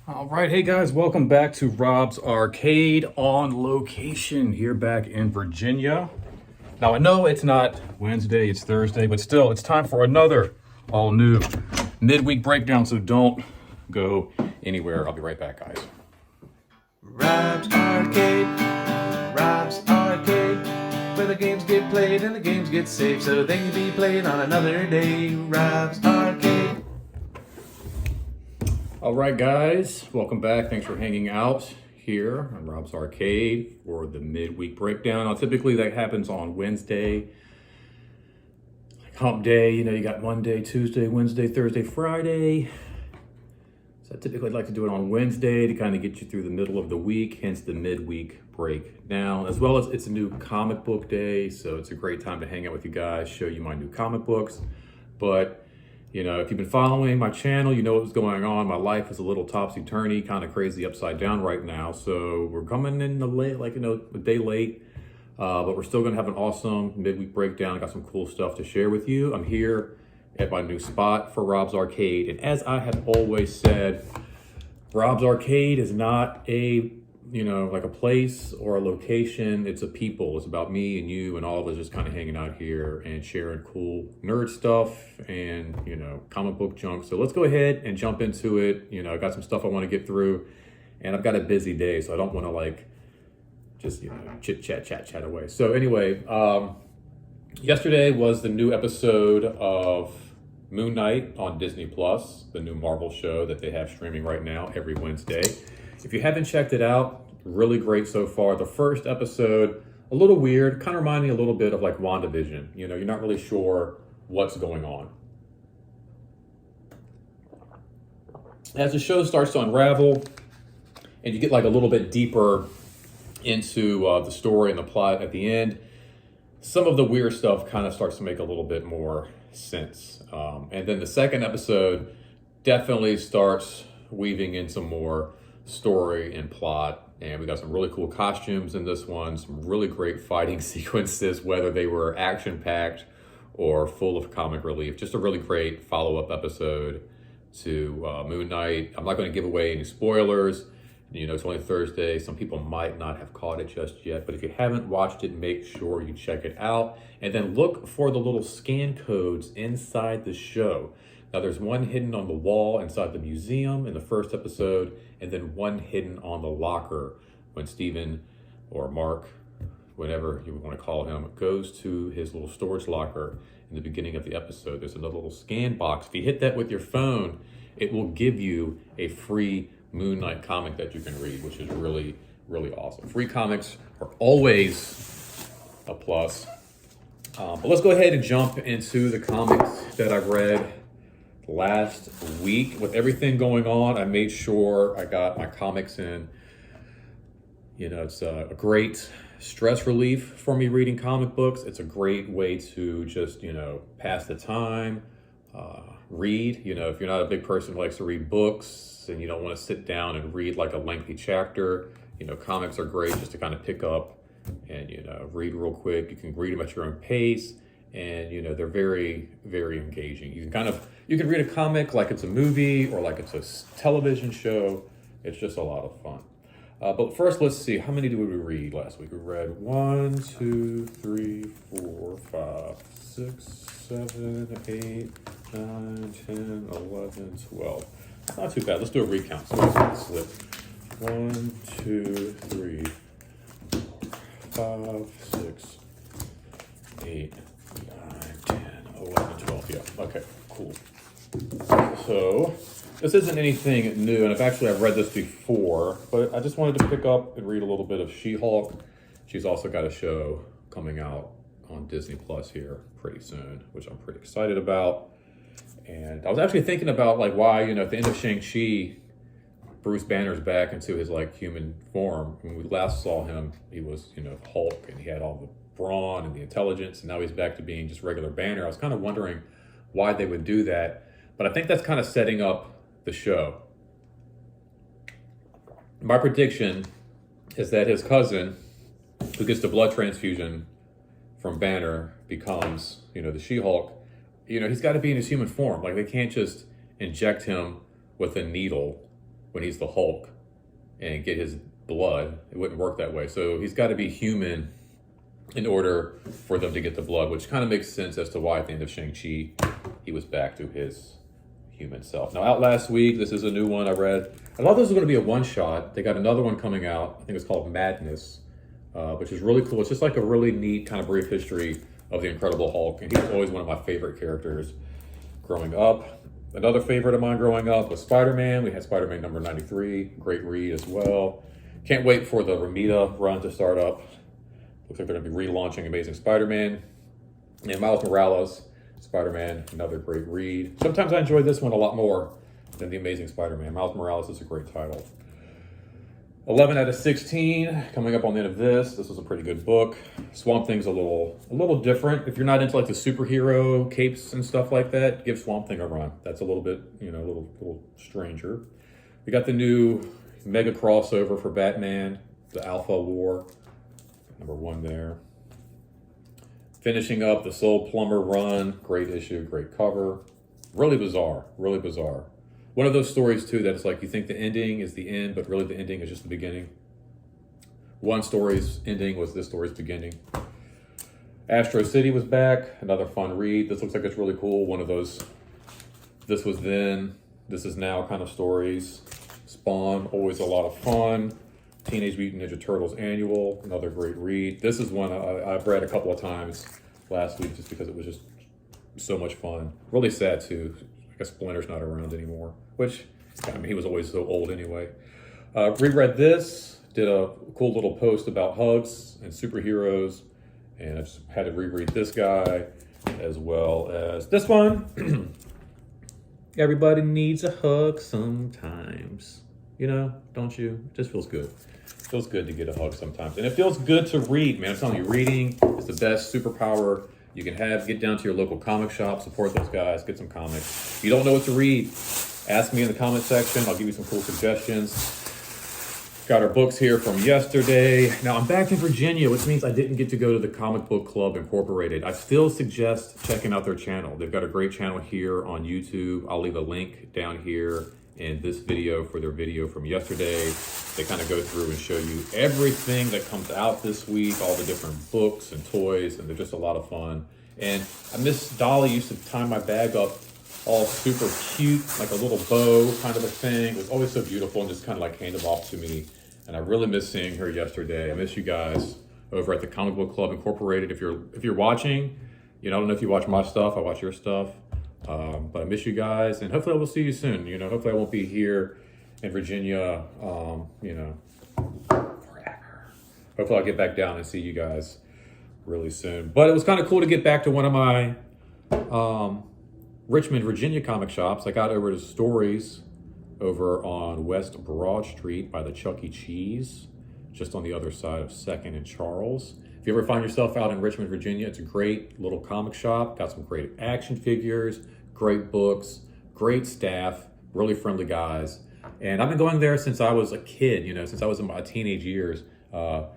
All right, hey guys, welcome back to Rob's Arcade on location here back in Virginia. Now I know it's not Wednesday, it's Thursday, but still it's time for another all new midweek breakdown, so don't go anywhere. I'll be right back, guys. Rob's Arcade, Rob's Arcade, where the games get played and the games get saved so they can be played on another day. Rob's Arcade. All right, guys, welcome back. Thanks for hanging out here on Rob's Arcade for the midweek breakdown. Now, typically that happens on Wednesday, like hump day. You know, you got Monday, Tuesday, Wednesday, Thursday, Friday. So I typically like to do it on Wednesday to kind of get you through the middle of the week, hence the midweek breakdown, as well as it's a new comic book day. So it's a great time to hang out with you guys, show you my new comic books. But you know, if you've been following my channel, you know what's going on. My life is a little topsy-turvy, kind of crazy upside down right now. So we're coming in the late, a day late, but we're still gonna have an awesome midweek breakdown. I got some cool stuff to share with you. I'm here at my new spot for Rob's Arcade. And as I have always said, Rob's Arcade is not a, like a place or a location. It's a people. It's about me and you and all of us just kind of hanging out here and sharing cool nerd stuff and, comic book junk. So let's go ahead and jump into it. I got some stuff I want to get through and I've got a busy day, so I don't want to just, chat away. So anyway, yesterday was the new episode of Moon Knight on Disney Plus, the new Marvel show that they have streaming right now every Wednesday. If you haven't checked it out, really great so far. The first episode, a little weird, kind of reminded me a little bit of like WandaVision. You're not really sure what's going on. As the show starts to unravel and you get like a little bit deeper into the story and the plot at the end, some of the weird stuff kind of starts to make a little bit more sense. And then the second episode definitely starts weaving in some more story and plot. And we got some really cool costumes in this one, some really great fighting sequences, whether they were action-packed or full of comic relief. Just a really great follow-up episode to Moon Knight. I'm not going to give away any spoilers. It's only Thursday. Some people might not have caught it just yet, but if you haven't watched it, make sure you check it out. And then look for the little scan codes inside the show. Now there's one hidden on the wall inside the museum in the first episode, and then one hidden on the locker when Steven or Mark, whatever you want to call him, goes to his little storage locker in the beginning of the episode. There's another little scan box. If you hit that with your phone, it will give you a free Moon Knight comic that you can read, which is really, really awesome. Free comics are always a plus. But let's go ahead and jump into the comics that I read last week. With everything going on, I made sure I got my comics in. It's a great stress relief for me reading comic books. It's a great way to just, pass the time, read. If you're not a big person who likes to read books and you don't want to sit down and read like a lengthy chapter, comics are great just to kind of pick up and, read real quick. You can read them at your own pace. And, they're very, very engaging. You can read a comic like it's a movie or like it's a television show. It's just a lot of fun. But first, let's see. How many did we read last week? We read 1, 2, 3, 4, 5, 6, 7, 8, 9, 10, 11, 12. Not too bad. Let's do a recount. So let's slip. 1, 2, 3, 5, 6, 8, 9, 10, 11, 12. Yeah. Okay, cool. So this isn't anything new, and I've read this before, but I just wanted to pick up and read a little bit of She-Hulk. She's also got a show coming out on Disney Plus here pretty soon, which I'm pretty excited about. And I was actually thinking about why, at the end of Shang-Chi, Bruce Banner's back into his human form. When we last saw him, he was, Hulk, and he had all the brawn and the intelligence, and now he's back to being just regular Banner. I was kind of wondering why they would do that, but I think that's kind of setting up the show. My prediction is that his cousin, who gets the blood transfusion from Banner, becomes, the She-Hulk. He's got to be in his human form. They can't just inject him with a needle when he's the Hulk and get his blood. It wouldn't work that way. So he's got to be human in order for them to get the blood, which kind of makes sense as to why at the end of Shang-Chi, he was back to his human self. Now, out last week, this is a new one I read. I thought this was going to be a one-shot. They got another one coming out. I think it's called Madness, which is really cool. It's just like a really neat kind of brief history of the Incredible Hulk. And he was always one of my favorite characters growing up. Another favorite of mine growing up was Spider-Man. We had Spider-Man number 93. Great read as well. Can't wait for the Ramita run to start up. Looks like they're going to be relaunching Amazing Spider-Man. And Miles Morales, Spider-Man, another great read. Sometimes I enjoy this one a lot more than The Amazing Spider-Man. Miles Morales is a great title. 11 out of 16, coming up on the end of this. This was a pretty good book. Swamp Thing's a little different. If you're not into like the superhero capes and stuff like that, give Swamp Thing a run. That's a little bit, a little stranger. We got the new mega crossover for Batman, the Alpha War, number 1 there. Finishing up the Soul Plumber run, great issue, great cover. Really bizarre, really bizarre. One of those stories too that's like you think the ending is the end, but really the ending is just the beginning. One story's ending was this story's beginning. Astro City was back, another fun read. This looks like it's really cool. One of those, this was then, this is now kind of stories. Spawn, always a lot of fun. Teenage Mutant Ninja Turtles Annual, another great read. This is one I've read a couple of times last week just because it was just so much fun. Really sad too. I guess Splinter's not around anymore, which, I mean, he was always so old anyway. Reread this, did a cool little post about hugs and superheroes, and I just had to reread this guy as well as this one. Everybody needs a hug sometimes. Don't you? It just feels good. It feels good to get a hug sometimes. And it feels good to read, man. I'm telling you, reading is the best superpower you can have. Get down to your local comic shop, support those guys, get some comics. If you don't know what to read, ask me in the comment section. I'll give you some cool suggestions. Got our books here from yesterday. Now, I'm back in Virginia, which means I didn't get to go to the Comic Book Club Incorporated. I still suggest checking out their channel. They've got a great channel here on YouTube. I'll leave a link down here in this video for their video from yesterday. They kind of go through and show you everything that comes out this week, all the different books and toys, and they're just a lot of fun. And I miss Dolly used to tie my bag up all super cute, like a little bow kind of a thing. It was always so beautiful and just kind of like handed off to me. And I really miss seeing her yesterday. I miss you guys over at the Comic Book Club Incorporated. If you're watching, I don't know if you watch my stuff, I watch your stuff. But I miss you guys, and hopefully I will see you soon. Hopefully I won't be here in Virginia, forever. Hopefully I'll get back down and see you guys really soon. But it was kind of cool to get back to one of my Richmond, Virginia comic shops. I got over to Stories over on West Broad Street by the Chuck E. Cheese, just on the other side of 2nd and Charles. If you ever find yourself out in Richmond, Virginia, it's a great little comic shop. Got some great action figures, great books, great staff, really friendly guys. And I've been going there since I was a kid, since I was in my teenage years. And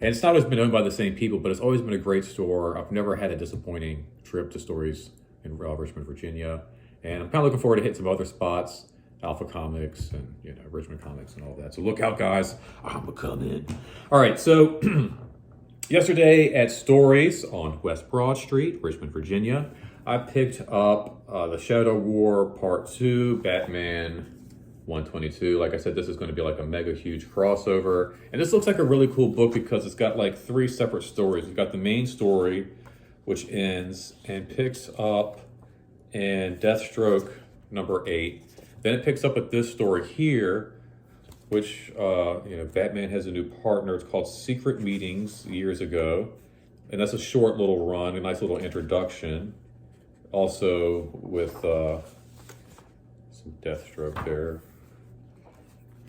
it's not always been owned by the same people, but it's always been a great store. I've never had a disappointing trip to Stories in Richmond, Virginia. And I'm kind of looking forward to hitting some other spots, Alpha Comics and, Richmond Comics and all that. So look out, guys. I'm coming. All right, so yesterday at Stories on West Broad Street, Richmond, Virginia, I picked up the Shadow War Part 2, Batman 122. Like I said, this is going to be like a mega huge crossover. And this looks like a really cool book because it's got like 3 separate stories. You've got the main story, which ends and picks up in Deathstroke number 8. Then it picks up at this story here, which, Batman has a new partner. It's called Secret Meetings years ago. And that's a short little run, a nice little introduction. Also with some Deathstroke there.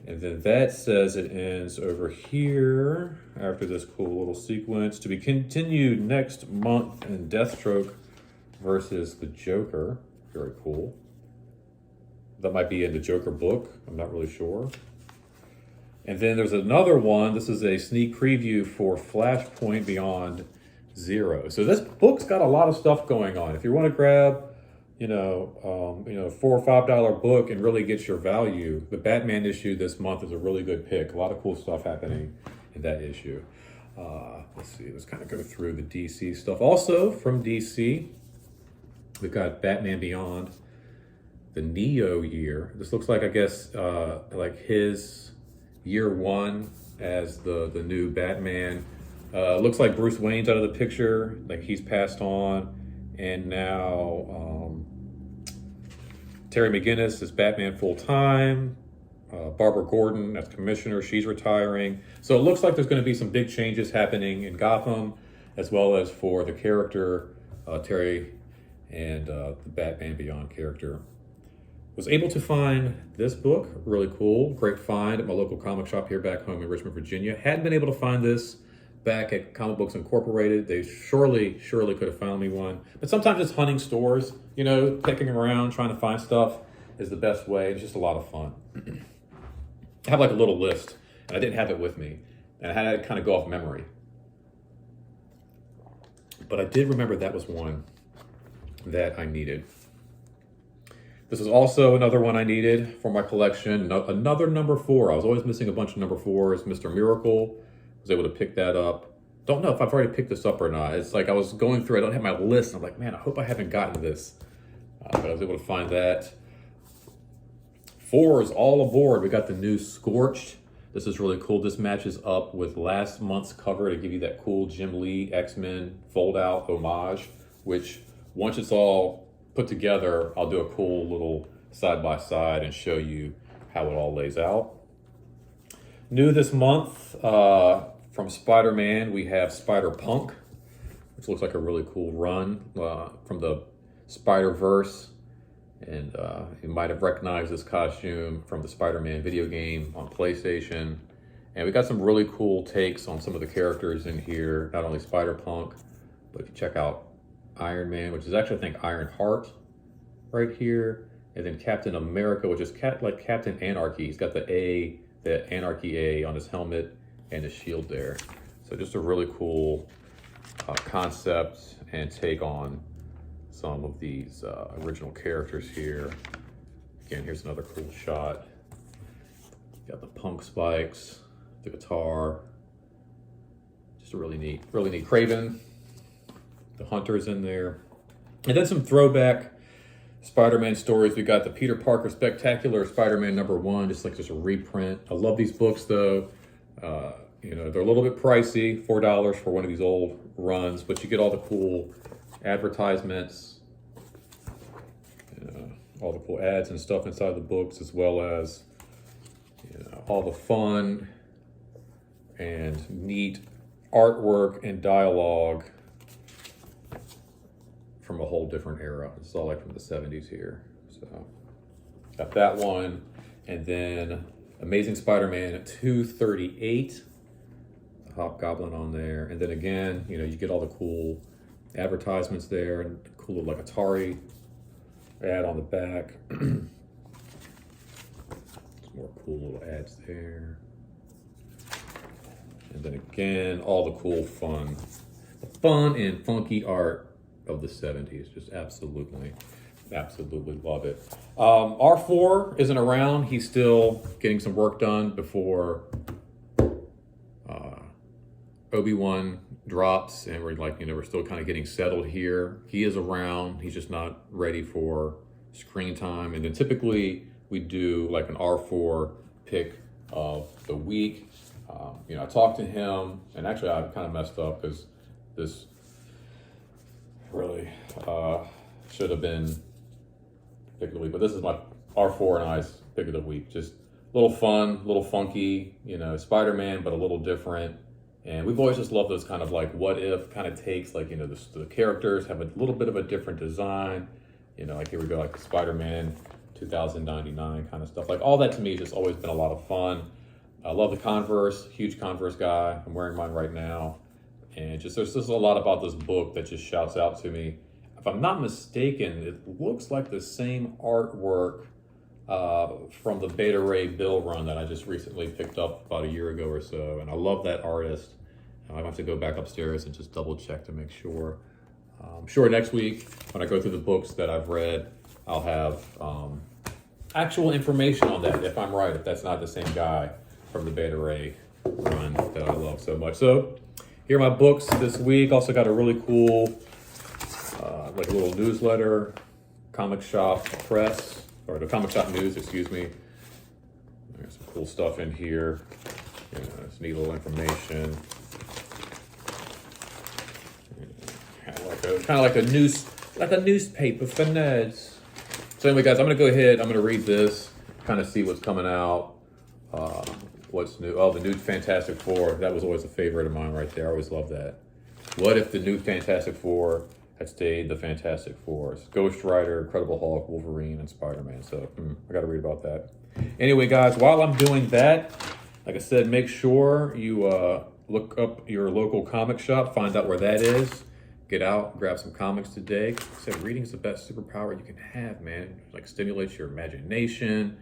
And then that says it ends over here after this cool little sequence. To be continued next month in Deathstroke versus the Joker. Very cool. That might be in the Joker book. I'm not really sure. And then there's another one. This is a sneak preview for Flashpoint Beyond Zero. So this book's got a lot of stuff going on. If you want to grab $4 or $5 book and really gets your value. The Batman issue this month is a really good pick. A lot of cool stuff happening in that issue. Let's see, let's kind of go through the DC stuff. Also from DC, we've got Batman Beyond, the Neo year. This looks like, I guess, like his year one as the new Batman. Looks like Bruce Wayne's out of the picture, like he's passed on, and now Terry McGinnis is Batman full time. Barbara Gordon as commissioner, she's retiring. So it looks like there's going to be some big changes happening in Gotham, as well as for the character Terry and the Batman Beyond character. Was able to find this book, really cool, great find at my local comic shop here back home in Richmond, Virginia. Hadn't been able to find this back at Comic Books Incorporated. They surely could have found me one. But sometimes it's hunting stores, picking around, trying to find stuff is the best way. It's just a lot of fun. I have like a little list, and I didn't have it with me, and I had to kind of go off memory. But I did remember that was one that I needed. This is also another one I needed for my collection. Another number 4. I was always missing a bunch of number 4s. Mr. Miracle, was able to pick that up. Don't know if I've already picked this up or not. It's like I was going through, I don't have my list. I'm like, man, I hope I haven't gotten this. But I was able to find that. 4 is all aboard. We got the new Scorched. This is really cool. This matches up with last month's cover to give you that cool Jim Lee X-Men fold-out homage, which once it's all put together, I'll do a cool little side-by-side and show you how it all lays out. New this month, from Spider-Man, we have Spider-Punk, which looks like a really cool run from the Spider-Verse. And you might have recognized this costume from the Spider-Man video game on PlayStation. And we got some really cool takes on some of the characters in here, not only Spider-Punk, but if you check out Iron Man, which is actually, I think, Iron Heart right here. And then Captain America, which is like Captain Anarchy. He's got the Anarchy A on his helmet and his shield there. So just a really cool concept and take on some of these original characters here. Again, here's another cool shot. Got the punk spikes, the guitar. Just a really neat Kraven. The Hunter's in there. And then some throwback Spider-Man stories. We got the Peter Parker Spectacular Spider-Man #1, just a reprint. I love these books though. They're a little bit pricey, $4 for one of these old runs, but you get all the cool advertisements, all the cool ads and stuff inside the books, as well as all the fun and neat artwork and dialogue from a whole different era. It's all like from the 70s here. So got that one. And then Amazing Spider-Man 238, the Hobgoblin on there. And then again, you get all the cool advertisements there and cool like Atari ad on the back. Some more cool little ads there. And then again, all the cool fun and funky art of the 70s. Just absolutely love it. R4 isn't around. He's still getting some work done before Obi-Wan drops, and we're still kind of getting settled here. He is around. He's just not ready for screen time. And then typically we do like an R4 pick of the week. I talked to him, and actually I kind of messed up because this really should have been pick of the week, but this is my R4 and I's pick of the week. Just a little fun, a little funky, Spider-Man, but a little different. And we've always just loved those kind of like what if kind of takes, like, the characters have a little bit of a different design, like here we go, like the Spider-Man 2099 kind of stuff. Like all that to me has just always been a lot of fun. I love the Converse, huge Converse guy. I'm wearing mine right now. And there's just a lot about this book that just shouts out to me. If I'm not mistaken, it looks like the same artwork from the Beta Ray Bill run that I just recently picked up about a year ago or so. And I love that artist. I have to go back upstairs and just double check to make sure. I'm sure next week when I go through the books that I've read, I'll have actual information on that, if I'm right, if that's not the same guy from the Beta Ray run that I love so much. So here are my books this week. Also got a really cool, like a little newsletter, Comic Shop Press, or the Comic Shop News, excuse me. There's some cool stuff in here. Yeah, it's neat little information. Kind of like a newspaper for nerds. So anyway, guys, I'm gonna go ahead. I'm gonna read this, kind of see what's coming out. What's new? Oh, the new Fantastic Four. That was always a favorite of mine right there. I always loved that. What if the new Fantastic Four had stayed the Fantastic Fours? Ghost Rider, Incredible Hulk, Wolverine, and Spider-Man. So I got to read about that. Anyway, guys, while I'm doing that, like I said, make sure you look up your local comic shop, find out where that is. Get out, grab some comics today. Like I said, reading is the best superpower you can have, man. Like, stimulates your imagination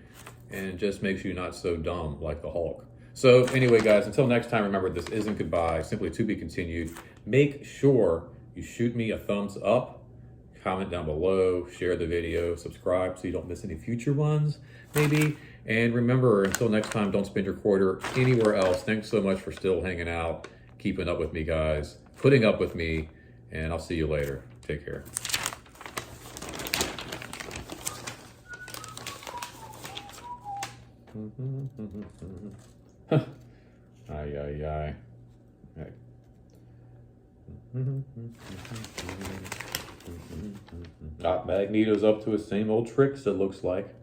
and just makes you not so dumb like the Hulk. So anyway, guys, until next time, remember, this isn't goodbye, simply to be continued. Make sure you shoot me a thumbs up, comment down below, share the video, subscribe so you don't miss any future ones, maybe. And remember, until next time, don't spend your quarter anywhere else. Thanks so much for still hanging out, keeping up with me, guys, putting up with me, and I'll see you later. Take care. Ay, ay, ay. Hey. Magneto's up to his same old tricks, it looks like.